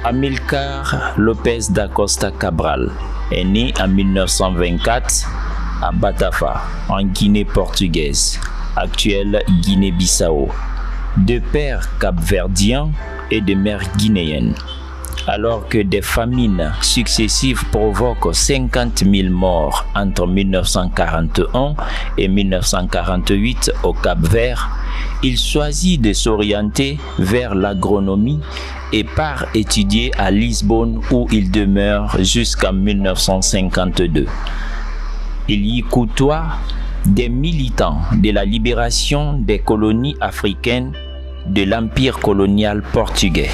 Amilcar Lopez da Costa Cabral est né en 1924 à Batafa, en Guinée portugaise, actuelle Guinée-Bissau, de père capverdien et de mère guinéenne. Alors que des famines successives provoquent 50 000 morts entre 1941 et 1948 au Cap-Vert, il choisit de s'orienter vers l'agronomie et part étudier à Lisbonne où il demeure jusqu'en 1952. Il y côtoie des militants de la libération des colonies africaines de l'empire colonial portugais.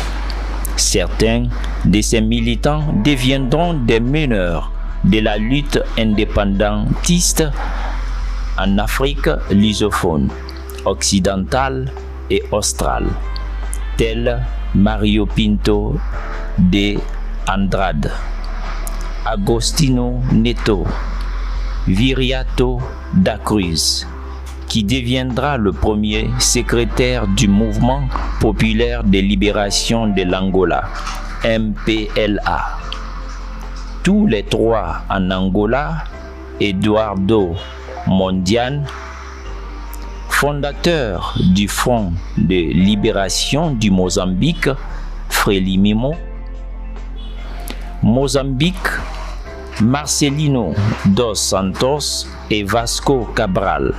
Certains de ces militants deviendront des meneurs de la lutte indépendantiste en Afrique lusophone, occidentale et australe, tels Mario Pinto de Andrade, Agostinho Neto, Viriato da Cruz, qui deviendra le premier secrétaire du Mouvement populaire de libération de l'Angola, MPLA. Tous les trois en Angola, Eduardo Mondiane, fondateur du Front de libération du Mozambique, Frelimo, Mozambique, Marcelino dos Santos et Vasco Cabral.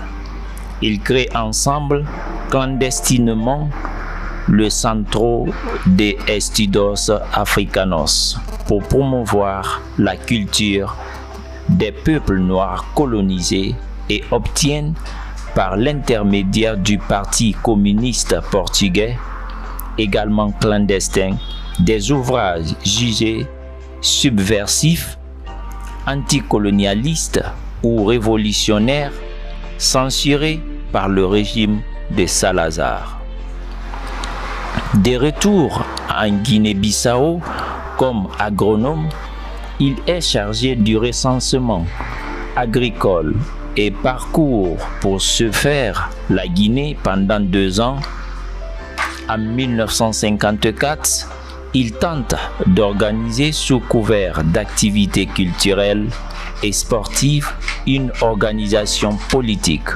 Ils créent ensemble clandestinement le Centro de Estudos Africanos pour promouvoir la culture des peuples noirs colonisés et obtiennent par l'intermédiaire du Parti communiste portugais, également clandestin, des ouvrages jugés subversifs, anticolonialistes ou révolutionnaires, censurés par le régime de Salazar. De retour en Guinée-Bissau comme agronome, il est chargé du recensement agricole et parcourt pour ce faire la Guinée pendant 2 ans. En 1954, il tente d'organiser sous couvert d'activités culturelles et sportives une organisation politique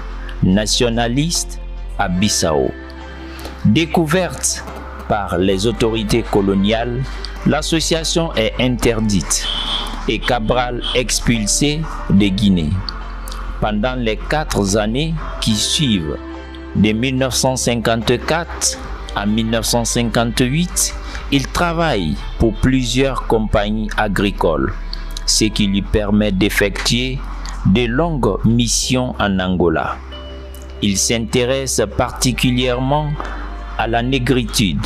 nationaliste à Bissau. Découverte par les autorités coloniales, l'association est interdite et Cabral expulsé de Guinée. Pendant les 4 années qui suivent, de 1954 à 1958, il travaille pour plusieurs compagnies agricoles, ce qui lui permet d'effectuer de longues missions en Angola. Il s'intéresse particulièrement à la négritude,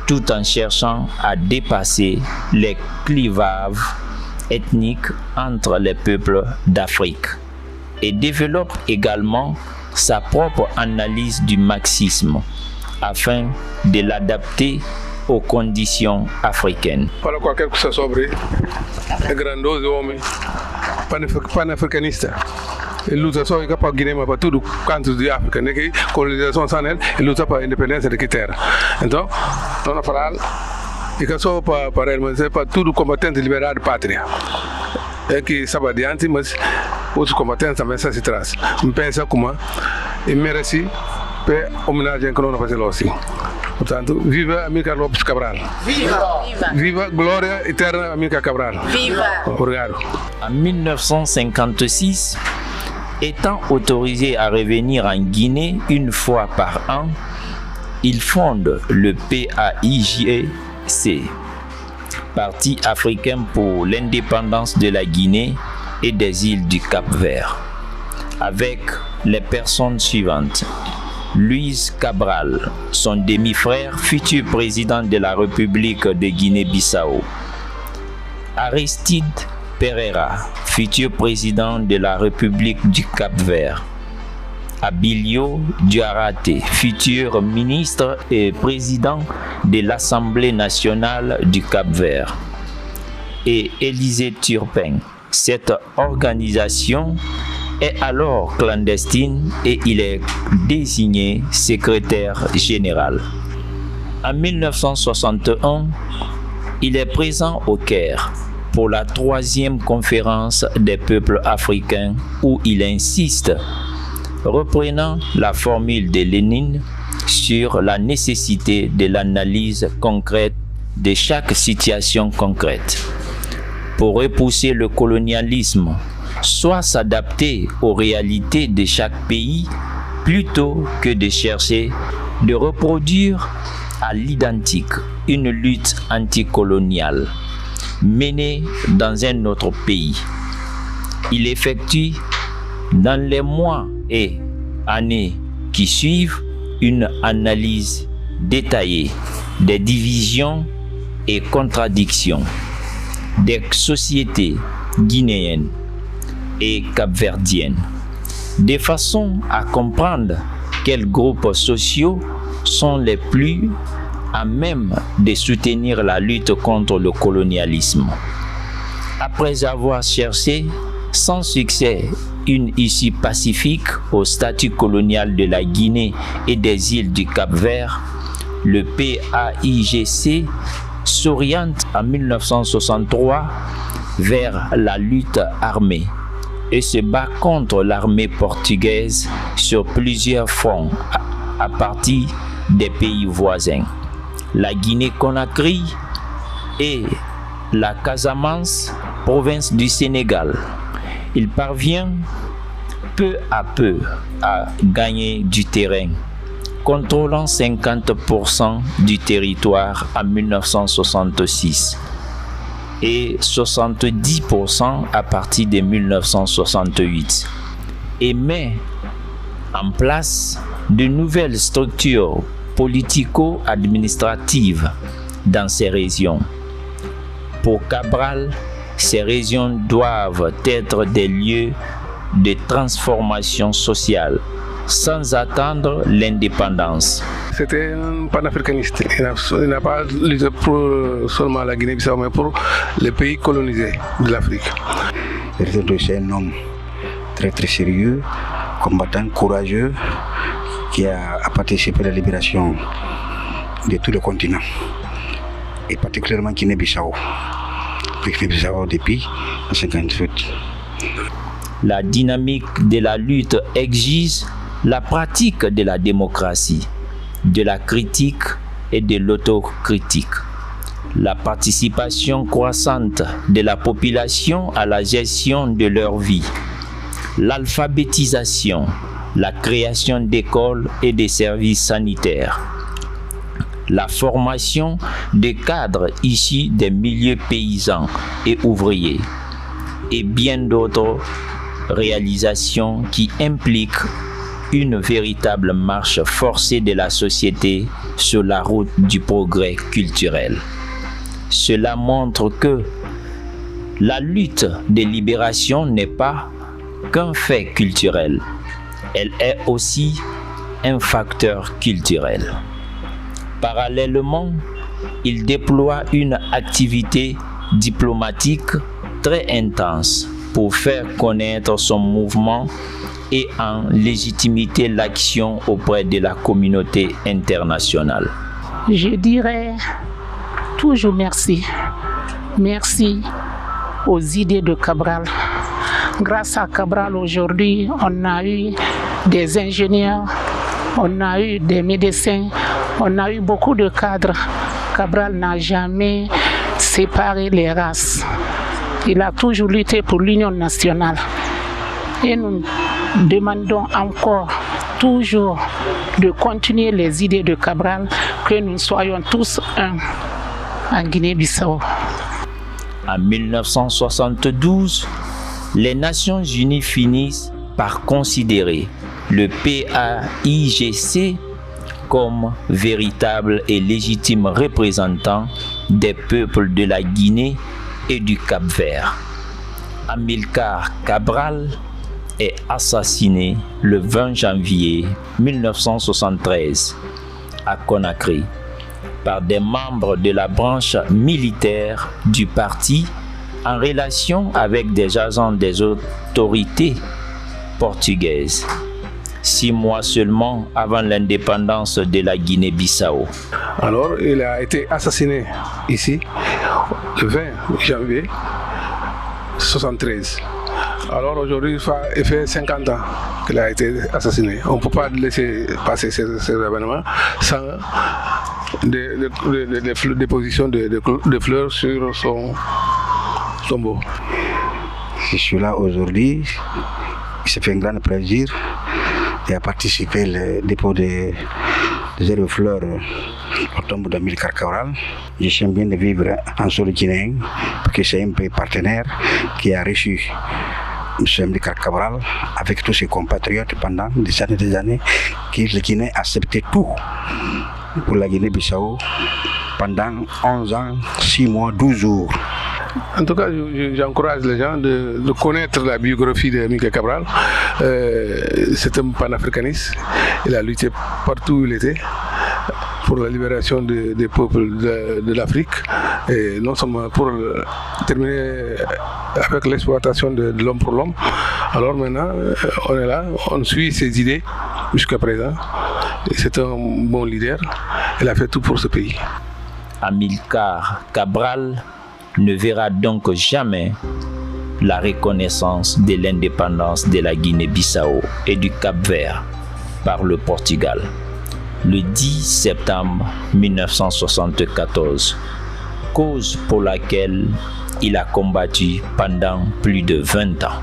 tout en cherchant à dépasser les clivages ethniques entre les peuples d'Afrique, et développe également sa propre analyse du marxisme afin de l'adapter aux conditions africaines. Fala qualquer coisa sobre o grandioso homem panafricanista. Ele luta só para a Guiné, mas para tudo cantos de África, né? Que colonização só nele, ele luta para a independência de que terra. Então, não falar, e só para ele, mas é para tudo combatente liberar de pátria. É que sabe adiante, mas os combatentes também se traz. Me pensa como e merece a homenagem que não fazer assim. Portanto, viva Amilcar Lopes Cabral. Viva! Viva glória eterna Amilcar Cabral. Viva! Obrigado. En 1956, étant autorisé à revenir en Guinée une fois par an, il fonde le PAIGC, Parti africain pour l'indépendance de la Guinée et des îles du Cap-Vert, avec les personnes suivantes. Luis Cabral, son demi-frère, futur président de la République de Guinée-Bissau. Aristide Pereira, futur président de la République du Cap-Vert. Abilio Diarate, futur ministre et président de l'Assemblée nationale du Cap-Vert. Et Élisée Turpin. Cette organisation est alors clandestine et il est désigné secrétaire général. En 1961, Il est présent au Caire pour la 3e conférence des peuples africains où il insiste, reprenant la formule de Lénine, sur la nécessité de l'analyse concrète de chaque situation concrète pour repousser le colonialisme, soit s'adapter aux réalités de chaque pays plutôt que de chercher de reproduire à l'identique une lutte anticoloniale menée dans un autre pays. Il effectue dans les mois et années qui suivent une analyse détaillée des divisions et contradictions des sociétés guinéennes et capverdiennes, de façon à comprendre quels groupes sociaux sont les plus à même de soutenir la lutte contre le colonialisme. Après avoir cherché sans succès une issue pacifique au statut colonial de la Guinée et des îles du Cap-Vert, le PAIGC s'oriente en 1963 vers la lutte armée et se bat contre l'armée portugaise sur plusieurs fronts à partir des pays voisins, la Guinée-Conakry et la Casamance, province du Sénégal. Il parvient peu à peu à gagner du terrain, contrôlant 50% du territoire en 1966 et 70% à partir de 1968 et met en place de nouvelles structures politico-administratives dans ces régions. Pour Cabral, ces régions doivent être des lieux de transformation sociale sans attendre l'indépendance. C'était un panafricaniste. Il n'a pas lutté pour seulement la Guinée-Bissau, mais pour les pays colonisés de l'Afrique. C'est un homme très très sérieux, combattant, courageux, qui a participé à la libération de tout le continent, et particulièrement Guinée-Bissau. Guinée-Bissau depuis 1958. La dynamique de la lutte exige la pratique de la démocratie, de la critique et de l'autocritique, la participation croissante de la population à la gestion de leur vie, l'alphabétisation, la création d'écoles et de services sanitaires, la formation de cadres issus des milieux paysans et ouvriers, et bien d'autres réalisations qui impliquent une véritable marche forcée de la société sur la route du progrès culturel. Cela montre que la lutte de libération n'est pas qu'un fait culturel, elle est aussi un facteur culturel. Parallèlement, il déploie une activité diplomatique très intense pour faire connaître son mouvement et en légitimité l'action auprès de la communauté internationale. Je dirais toujours merci. Merci aux idées de Cabral. Grâce à Cabral, aujourd'hui, on a eu des ingénieurs, on a eu des médecins, on a eu beaucoup de cadres. Cabral n'a jamais séparé les races. Il a toujours lutté pour l'union nationale. Et nous demandons encore toujours de continuer les idées de Cabral, que nous soyons tous un en Guinée-Bissau. En 1972, les Nations Unies finissent par considérer le PAIGC comme véritable et légitime représentant des peuples de la Guinée et du Cap-Vert. Amilcar Cabral est assassiné le 20 janvier 1973 à Conakry par des membres de la branche militaire du parti en relation avec des agents des autorités portugaises. 6 mois seulement avant l'indépendance de la Guinée-Bissau. Alors, il a été assassiné ici le 20 janvier 1973. Alors aujourd'hui, il fait 50 ans qu'il a été assassiné. On ne peut pas laisser passer ces événements sans déposition de fleurs sur son tombeau. Je suis là aujourd'hui. Ça fait un grand plaisir de participer au dépôt des herbes de fleurs au tombeau d'Amilcar Cabral. Je sens bien de vivre en sol guinéen parce que c'est un pays partenaire qui a reçu M. Amilcar Cabral avec tous ses compatriotes pendant des années que le Guinée acceptait tout pour la Guinée-Bissau pendant 11 ans, 6 mois, 12 jours. En tout cas, j'encourage les gens de connaître la biographie de Amilcar Cabral. C'est un panafricaniste. Il a lutté partout où il était pour la libération des peuples de l'Afrique, et non seulement pour terminer avec l'exploitation de l'homme pour l'homme. Alors maintenant, on est là, on suit ses idées jusqu'à présent. C'est un bon leader, il a fait tout pour ce pays. Amilcar Cabral ne verra donc jamais la reconnaissance de l'indépendance de la Guinée-Bissau et du Cap-Vert par le Portugal le 10 septembre 1974, cause pour laquelle il a combattu pendant plus de 20 ans.